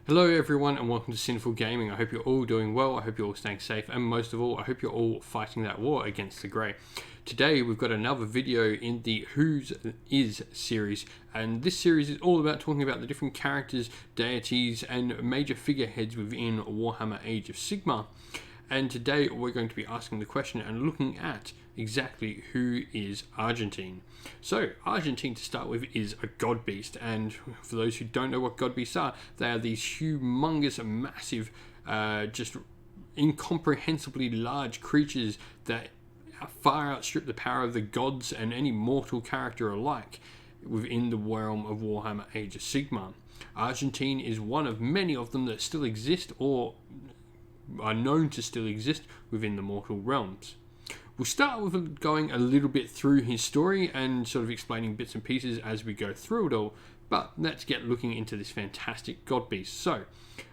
Hello everyone and welcome to Sinful Gaming. I hope you're all doing well, I hope you're all staying safe, and most of all, I hope you're all fighting that war against the Grey. Today we've got another video in the Whose Is series, and this series is all about talking about the different characters, deities, and major figureheads within Warhammer Age of Sigmar. And today we're going to be asking the question and looking at exactly who is Argentine. So Argentine, to start with, is a god beast, and for those who don't know what god beasts are, they are these humongous, massive, just incomprehensibly large creatures that far outstrip the power of the gods and any mortal character alike within the realm of Warhammer Age of Sigmar. Argentine is one of many of them that still exist or are known to still exist within the mortal realms. We'll start with going a little bit through his story and sort of explaining bits and pieces as we go through it all, but let's get looking into this fantastic god beast. So,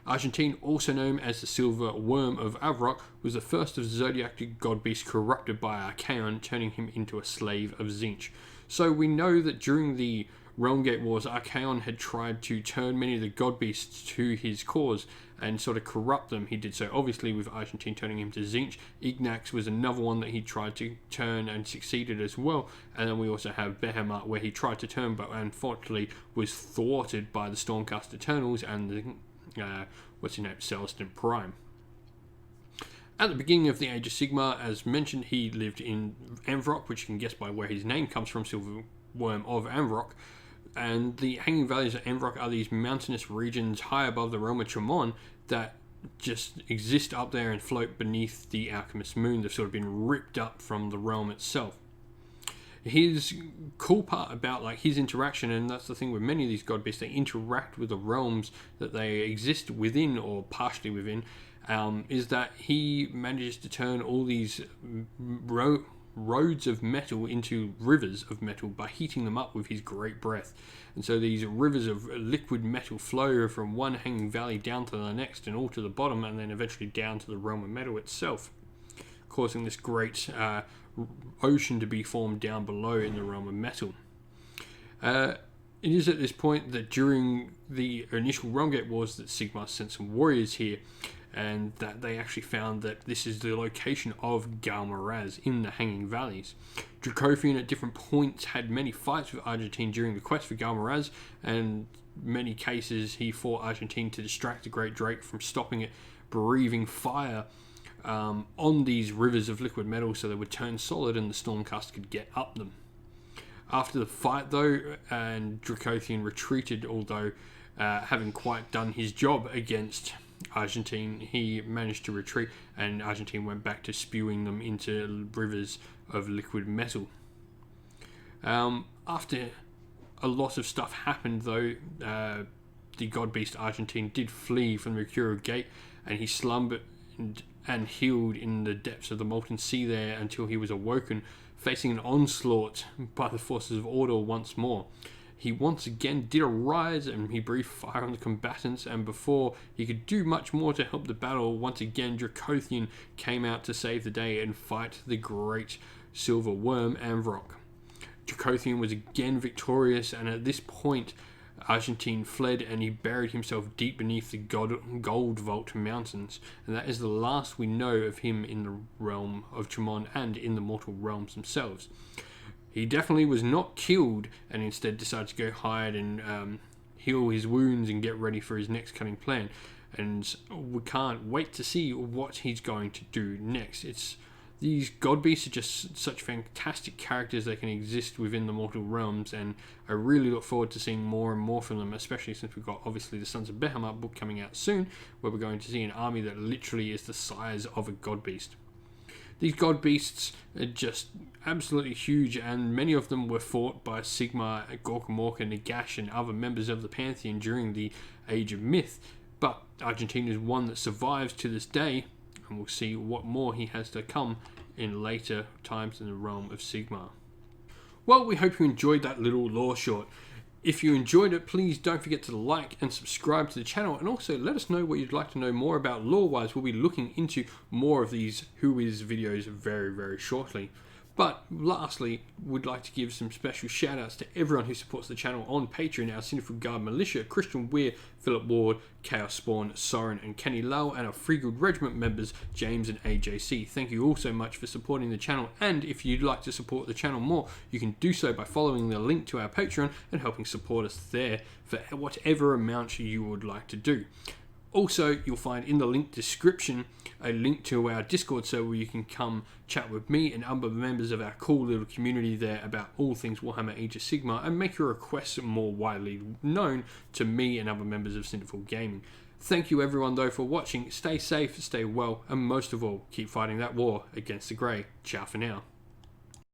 Argentine, also known as the Silver Worm of Avrok, was the first of the zodiac god beasts corrupted by Archaon, turning him into a slave of Tzeentch. So we know that during the Realm Gate Wars, Archaon had tried to turn many of the god beasts to his cause and sort of corrupt them. He did so obviously with Argentine turning him to Tzeentch. Ignax was another one that he tried to turn and succeeded as well. And then we also have Behemoth, where he tried to turn but unfortunately was thwarted by the Stormcast Eternals and the, Celestin Prime. At the beginning of the Age of Sigmar, as mentioned, he lived in Avrok, which you can guess by where his name comes from, Silver Worm of Avrok. And the Hanging Valleys of Avrok are these mountainous regions high above the realm of Tramon that just exist up there and float beneath the Alchemist's moon. They've sort of been ripped up from the realm itself. His cool part about his interaction, and that's the thing with many of these god beasts, they interact with the realms that they exist within or partially within, is that he manages to turn all these roads of metal into rivers of metal by heating them up with his great breath. And so these rivers of liquid metal flow from one hanging valley down to the next and all to the bottom, and then eventually down to the realm of metal itself, causing this great ocean to be formed down below in the realm of metal. It is at this point that during the initial Realm Gate Wars that Sigmar sent some warriors here, and that they actually found that this is the location of Galmaraz in the Hanging Valleys. Dracothian at different points had many fights with Argentine during the quest for Galmaraz, and many cases he fought Argentine to distract the Great Drake from stopping it breathing fire on these rivers of liquid metal so they would turn solid and the Stormcast could get up them. After the fight though, and Dracothian retreated, although having quite done his job against Argentine, he managed to retreat, and Argentine went back to spewing them into rivers of liquid metal. After a lot of stuff happened though, the god beast Argentine did flee from the Mercurial Gate, and he slumbered and healed in the depths of the molten sea there until he was awoken, facing an onslaught by the forces of Order once more. He once again did arise, and he breathed fire on the combatants, and before he could do much more to help the battle, once again Dracothian came out to save the day and fight the great Silver Worm Avrok. Dracothian was again victorious, and at this point Argentine fled and he buried himself deep beneath the Gold Vault Mountains, and that is the last we know of him in the realm of Tramon and in the mortal realms themselves. He definitely was not killed, and instead decided to go hide and heal his wounds and get ready for his next cunning plan. And we can't wait to see what he's going to do next. These god beasts are just such fantastic characters that can exist within the mortal realms, and I really look forward to seeing more and more from them, especially since we've got obviously the Sons of Behemoth book coming out soon, where we're going to see an army that literally is the size of a god beast. These god beasts are just absolutely huge, and many of them were fought by Sigmar, Gorkamorka, Nagash, and other members of the Pantheon during the Age of Myth. But Argentine is one that survives to this day, and we'll see what more he has to come in later times in the realm of Sigmar. Well, we hope you enjoyed that little lore short. If you enjoyed it, please don't forget to like and subscribe to the channel, and also let us know what you'd like to know more about lore-wise. We'll be looking into more of these Who Is videos very, very shortly. But lastly, would like to give some special shout outs to everyone who supports the channel on Patreon: our Sinful Guard Militia, Christian Weir, Philip Ward, Chaos Spawn, Soren and Kenny Lull, and our Free Good Regiment members James and AJC. Thank you all so much for supporting the channel, and if you'd like to support the channel more, you can do so by following the link to our Patreon and helping support us there for whatever amount you would like to do. Also, you'll find in the link description a link to our Discord server where you can come chat with me and other members of our cool little community there about all things Warhammer Age of Sigmar and make your requests more widely known to me and other members of Sinful Gaming. Thank you everyone though for watching. Stay safe, stay well, and most of all, keep fighting that war against the Grey. Ciao for now.